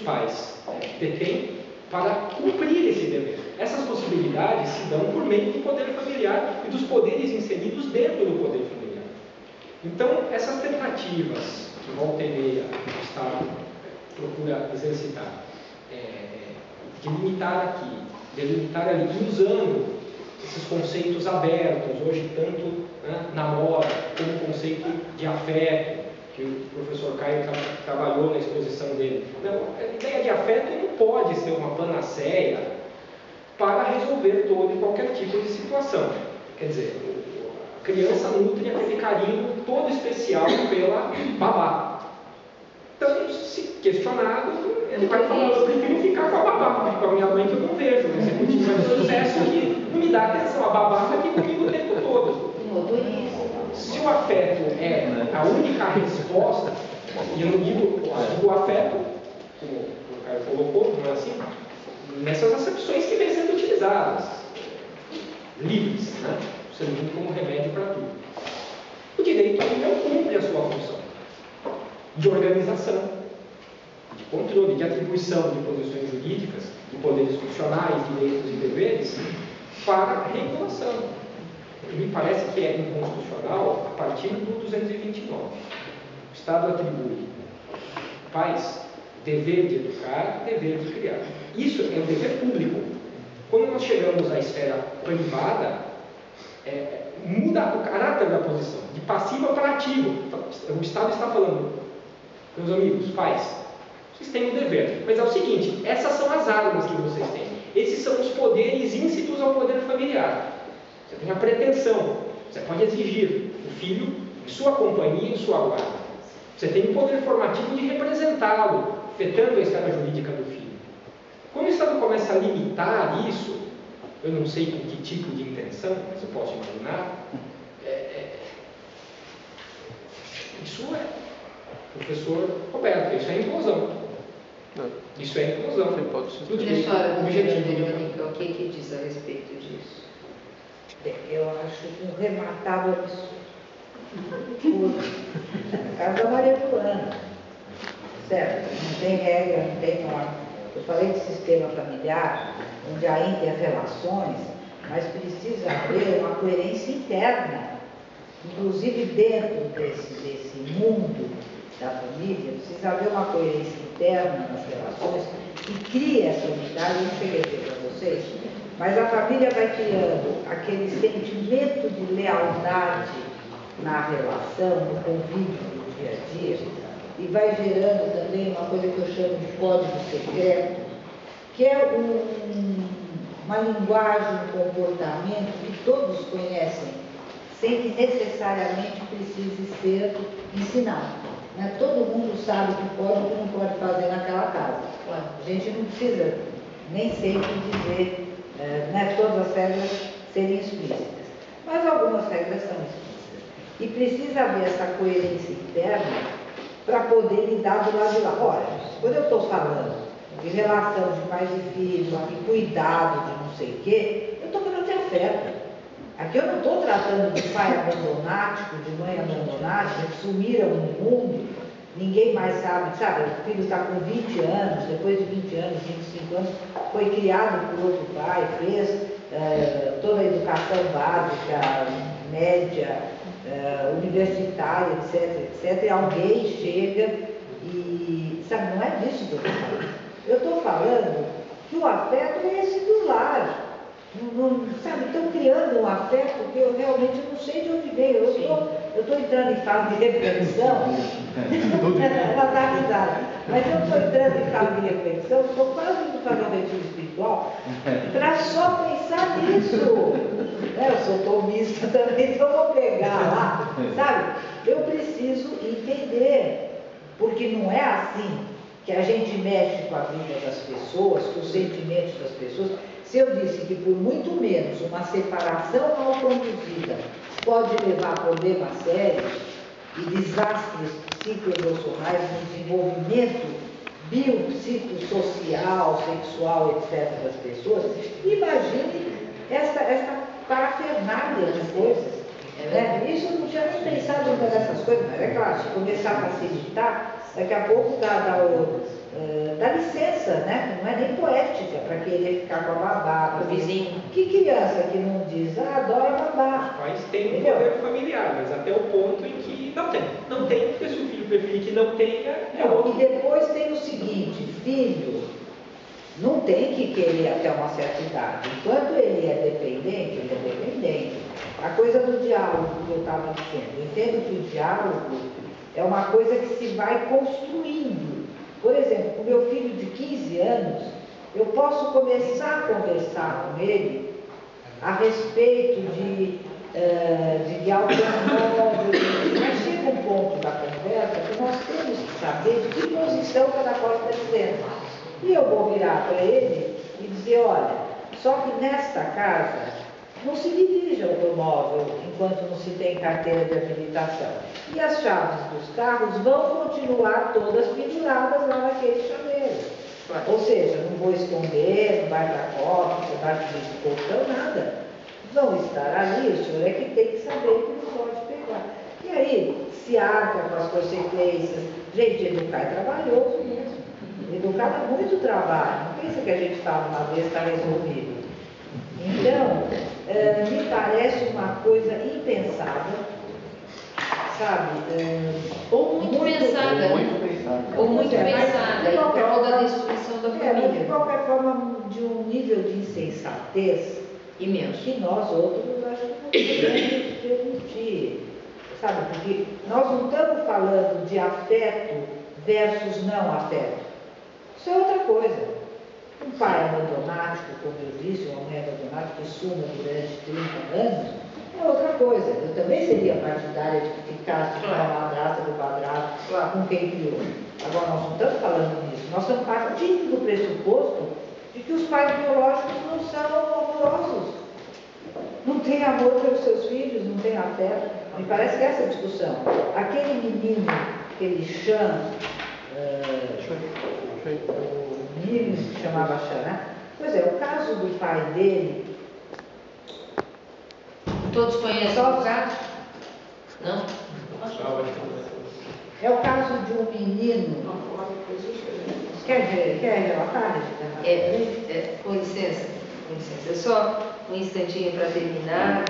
pais detêm para cumprir esse dever. Essas possibilidades se dão por meio do poder familiar e dos poderes inseridos dentro do poder familiar. Então, essas tentativas que volta e meia o Estado procura exercitar, de limitar aqui, delimitar ali, usando esses conceitos abertos, hoje tanto na moda, como o conceito de afeto, que o professor Caio trabalhou na exposição dele. Não, a ideia de afeto não pode ser uma panaceia para resolver todo e qualquer tipo de situação. Quer dizer, a criança nutre aquele carinho todo especial pela babá. Então, se questionado, ele vai falar: eu prefiro ficar com a babá, porque com a minha mãe que eu não vejo, o executivo é de sucesso que não me dá atenção, a babá está aqui comigo o tempo todo. Se o afeto é a única resposta, e eu não digo o afeto, como o Caio colocou, não é assim, nessas acepções que vêm sendo utilizadas, livres, né? Servindo como remédio para tudo. O direito não cumpre a sua função de organização, de controle, de atribuição de posições jurídicas, de poderes funcionais, direitos e deveres, para regulação. Me parece que é inconstitucional a partir do 229. O Estado atribui pais dever de educar, dever de criar. Isso é um dever público. Quando nós chegamos à esfera privada, muda o caráter da posição, de passivo para ativo. O Estado está falando: meus amigos, pais, vocês têm um dever, mas é o seguinte, essas são as armas que vocês têm. Esses são os poderes íncitos ao poder familiar. Você tem a pretensão, você pode exigir o filho em sua companhia e em sua guarda. Você tem o poder formativo de representá-lo, afetando a esfera jurídica do filho. Quando o Estado começa a limitar isso, eu não sei com que tipo de intenção, mas eu posso imaginar, isso professor Roberto, isso é inclusão. Isso é inclusão. Professora Verônica, o que diz a respeito disso? Eu acho um rematável absurdo. Na casa da Maria Joana, certo? Não tem regra, não tem norma. Eu falei de sistema familiar, onde ainda tem as relações, mas precisa haver uma coerência interna. Inclusive dentro desse mundo da família, precisa haver uma coerência interna nas relações que cria essa unidade. Eu não cheguei a dizer para vocês, mas a família vai criando aquele sentimento de lealdade na relação, no convívio do dia a dia, e vai gerando também uma coisa que eu chamo de código secreto, que é uma linguagem, um comportamento que todos conhecem, sem que necessariamente precise ser ensinado. Né? Todo mundo sabe o que pode e o que não pode fazer naquela casa. A gente não precisa nem sempre dizer todas as regras serem explícitas, mas algumas regras são explícitas. E precisa haver essa coerência interna para poder lidar do lado de lá. Olha, quando eu estou falando de relação de pais e filhos, de cuidado, de não sei o quê, eu estou falando de afeto. Aqui eu não estou tratando de pai abandonático, de mãe abandonática, que sumiram no mundo, ninguém mais sabe, o filho está com 20 anos, depois de 20 anos, 25 anos, foi criado por outro pai, fez toda a educação básica, média, universitária, etc, e alguém chega e, não é disso que eu estou falando. Eu estou falando que o afeto é esse do lar. Estão criando um afeto que eu realmente não sei de onde veio. Eu estou entrando em fase de reflexão. Ela está avisada. Mas eu estou entrando em fase de reflexão, estou quase indo fazer um retiro espiritual para só pensar nisso. Eu sou tomista também, então eu vou pegar lá, Eu preciso entender, porque não é assim que a gente mexe com a vida das pessoas, com os sentimentos das pessoas. Se eu disse que por muito menos uma separação mal conduzida pode levar a problemas sérios e desastres psicoemocionais no desenvolvimento biopsicossocial, sexual, etc. das pessoas, imagine esta parafernália de coisas. Isso eu não tinha nem pensado em nessas coisas, mas é claro, se começar a facilitar, daqui a pouco dá licença, né? Não é nem poética para querer ficar com a babá. O vizinho. Que criança que não diz, adora babá? Os pais têm um Entendeu? poder familiar, mas até o ponto em que não tem. Não tem, porque se o filho preferir que não tenha, é Não, outro. e depois tem o seguinte, filho não tem que querer até uma certa idade. Enquanto ele é dependente, ele é dependente. A coisa do diálogo que eu estava dizendo, eu entendo que o diálogo é uma coisa que se vai construindo. Por exemplo, com meu filho de 15 anos, eu posso começar a conversar com ele a respeito de automóvel, mas chega um ponto da conversa que nós temos que saber de que posição cada qual está dizendo. E eu vou virar para ele e dizer, olha, só que nesta casa não se dirige automóvel enquanto não se tem carteira de habilitação. E as chaves dos carros vão continuar todas penduradas lá naquele chaveiro. Ou seja, não vou esconder, não vai para copa, não vai para o portão, nada. Vão estar ali, o senhor é que tem que saber que não pode pegar. E aí, se arca com as consequências. Gente, educar é trabalhoso mesmo. Educar dá muito trabalho. Não pensa que a gente fala uma vez está resolvido. Então, me parece uma coisa impensável, sabe? Ou muito pensada. Ou muito pensada em prol da destruição da Mas de família. qualquer forma, de um nível de insensatez Imenso. que nós outros acho que não podemos permitir. Sabe? Porque nós não estamos falando de afeto versus não afeto. Isso é outra coisa. Um pai abandonático, como eu disse, uma mãe abandonática que suma durante 30 anos, é outra coisa. Eu também seria partidária de que ficasse com a madrasta do padrasto, com quem criou. Agora, nós não estamos falando disso. Nós estamos partindo do pressuposto de que os pais biológicos não são amorosos. Não têm amor pelos seus filhos, não têm afeto. Me parece que essa é a discussão. Aquele menino, aquele Chan, o menino se chamava Chan, né? Pois é, o caso do pai dele... Todos conhecem o caso? Não? É o caso de um menino... Quer relatar? Com licença, com licença. Só um instantinho para terminar.